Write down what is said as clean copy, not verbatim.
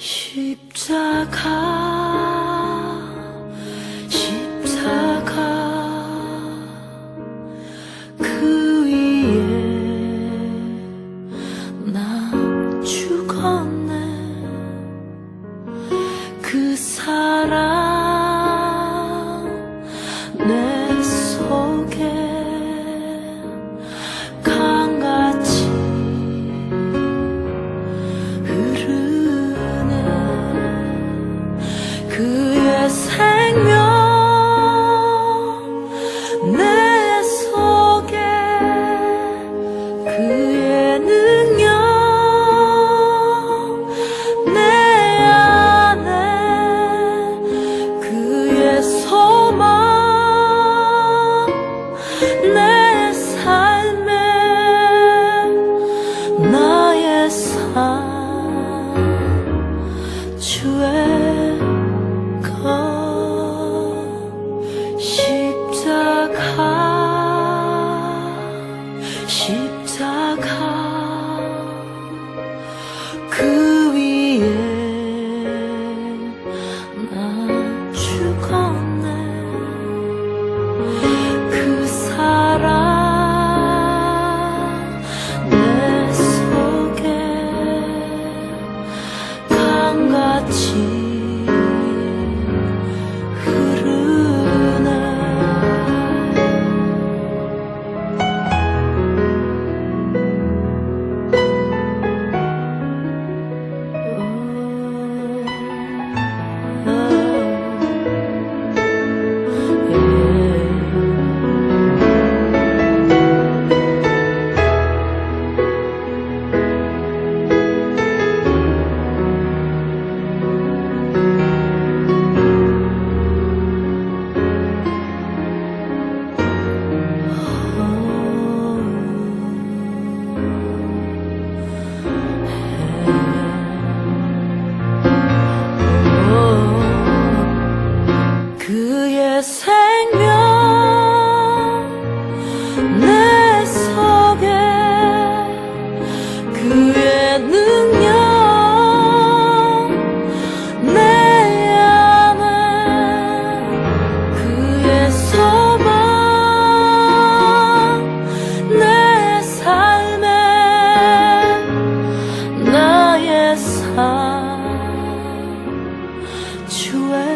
십자가 그 위에 나 죽었네. 그 사랑 내 속에 강같이 흐르네. 그의 생명 내 속에, 그의 능력 내 안에, 그의 소망 내 삶에, 나의 삶 주의 십자가 그 위에 나 죽었네. 그 사랑 내 속에 강같이 그의 생명 내 속에, 그의 능력 내 안에, 그의 소망 내 삶에, 나의 삶 주의